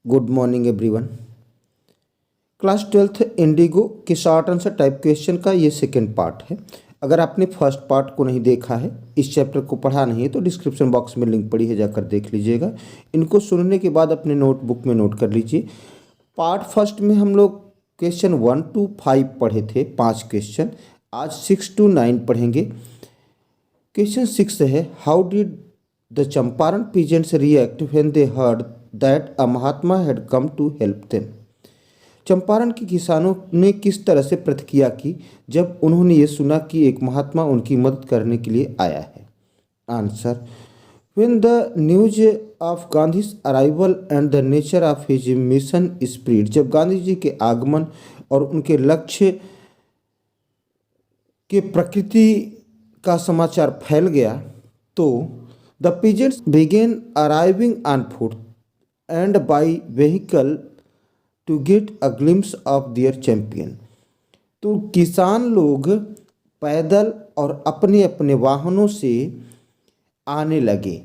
Good morning everyone. Class 12th Indigo के short answer type question का ये second part है। अगर आपने फर्स्ट पार्ट को नहीं देखा है, इस चैप्टर को पढ़ा नहीं है, तो डिस्क्रिप्शन बॉक्स में लिंक पड़ी है, जाकर देख लीजिएगा। इनको सुनने के बाद अपने नोटबुक में नोट कर लीजिए। पार्ट फर्स्ट में हम लोग क्वेश्चन 1 to 5 पढ़े थे, 5 क्वेश्चन। आज 6 to 9 पढ़ेंगे। क्वेश्चन 6 है, how did the Champaran peasants react when they heard that a Mahatma had come to help them. Champaran के किसानों ने किस तरह से प्रतिक्रिया की जब उन्होंने ये सुना कि एक महात्मा उनकी मदद करने के लिए आया है। Answer, when the news of Gandhi's arrival and the nature of his mission spread, जब गांधी जी के आगमन और उनके लक्ष्य के प्रकृति का समाचार फैल गया, तो the peasants began arriving on foot and by vehicle to get a glimpse of their champion. तो किसान लोग पैदल और अपने अपने वाहनों से आने लगे,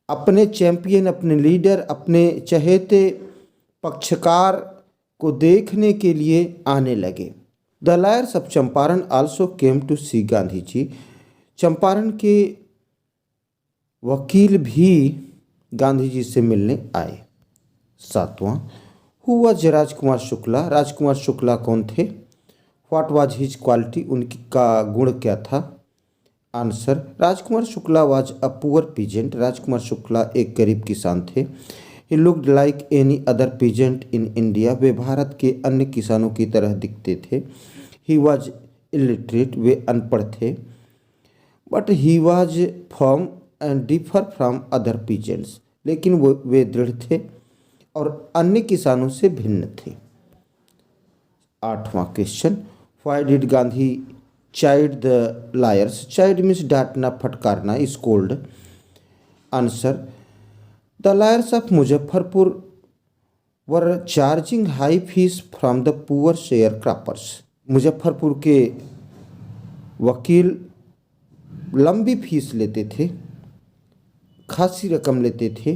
अपने चैंपियन, अपने लीडर, अपने चहेते पक्षकार को देखने के लिए आने लगे। The lawyers of Champaran also came to see Gandhi ji. Champaran के वकील भी गांधी जी से मिलने आए। 7वां, हु वाज राजकुमार शुक्ला। राजकुमार शुक्ला कौन थे? व्हाट वाज हिज क्वालिटी, उनकी का गुण क्या था? Answer, Rajkumar Shukla was a poor peasant. Rajkumar Shukla एक गरीब किसान थे। He looked like any other peasant in India. वे भारत के अन्य किसानों की तरह दिखते थे। ही वाज इलिटरेट, वे अनपढ़ थे। But he was firm and differ from other peasants, लेकिन वे दृढ़ थे और अन्य किसानों से भिन्न थे। 8वां question, why did Gandhi chide the lawyers. Chide means डांटना, फटकारना, scold. Answer, the lawyers of Muzaffarpur were charging high fees from the poor sharecroppers. Muzaffarpur के वकील लंबी फीस लेते थे, खासी रकम लेते थे।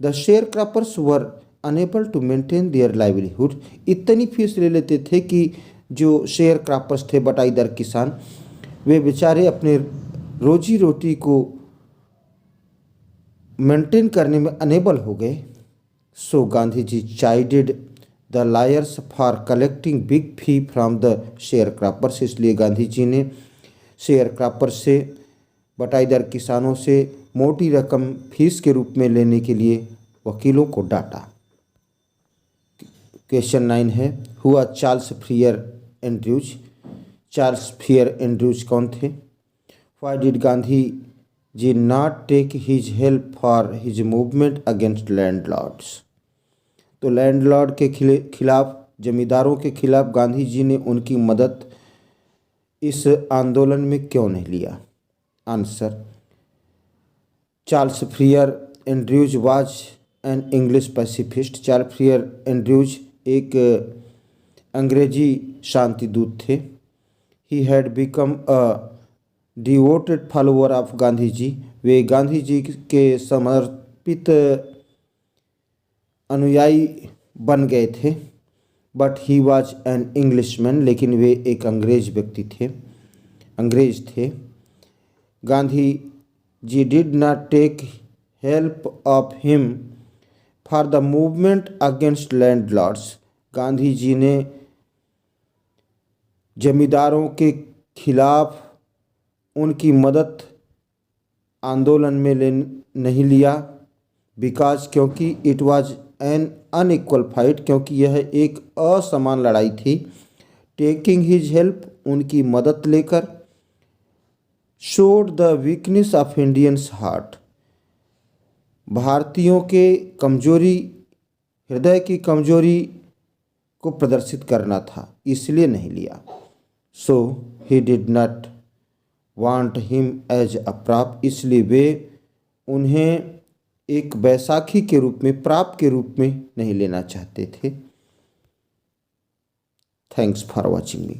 The sharecroppers were unable to maintain their livelihood. इतनी फीस ले लेते थे कि जो शेयर क्रॉपर्स थे, बटाईदार किसान, वे बेचारे अपने रोजी रोटी को मेंटेन करने में अनेबल हो गए। So Gandhi ji chided the lawyers for collecting big fee from the sharecroppers. इसलिए गांधी जी ने शेयर क्रॉपर्स से, बटाईदार किसानों से मोटी रकम फीस के रूप में लेने के लिए वकीलों को डांटा। क्वेश्चन 9 है, हुआ Charles Freer Andrews. Charles Freer Andrews कौन थे? Why did Gandhi ji not take his help for his movement against landlords. तो लैंडलॉर्ड के खिलाफ, जमींदारों के खिलाफ गांधी जी ने उनकी मदद इस आंदोलन में क्यों नहीं लिया? Answer, Charles Freer Andrews was an English pacifist. Charles Freer Andrews एक अंग्रेजी शांति दूत थे। He had become a devoted follower of Gandhi ji. वे गांधी जी के समर्पित अनुयायी बन गए थे। But he was an Englishman, लेकिन वे एक अंग्रेज थे। Gandhi ji did not take help of him for the movement against landlords. Gandhi ji ने जमींदारों के खिलाफ उनकी मदद आंदोलन में नहीं लिया। बिकॉज, क्योंकि it was an unequal fight, क्योंकि यह एक असमान लड़ाई थी। टेकिंग हिज हेल्प, उनकी मदद लेकर, showed the weakness of Indians heart, भारतीयों के कमजोरी, हृदय की कमजोरी को प्रदर्शित करना था, इसलिए नहीं लिया। So he did not want him as a prop, इसलिए वे उन्हें एक बैसाखी के रूप में, प्राप के रूप में नहीं लेना चाहते थे। Thanks for watching me.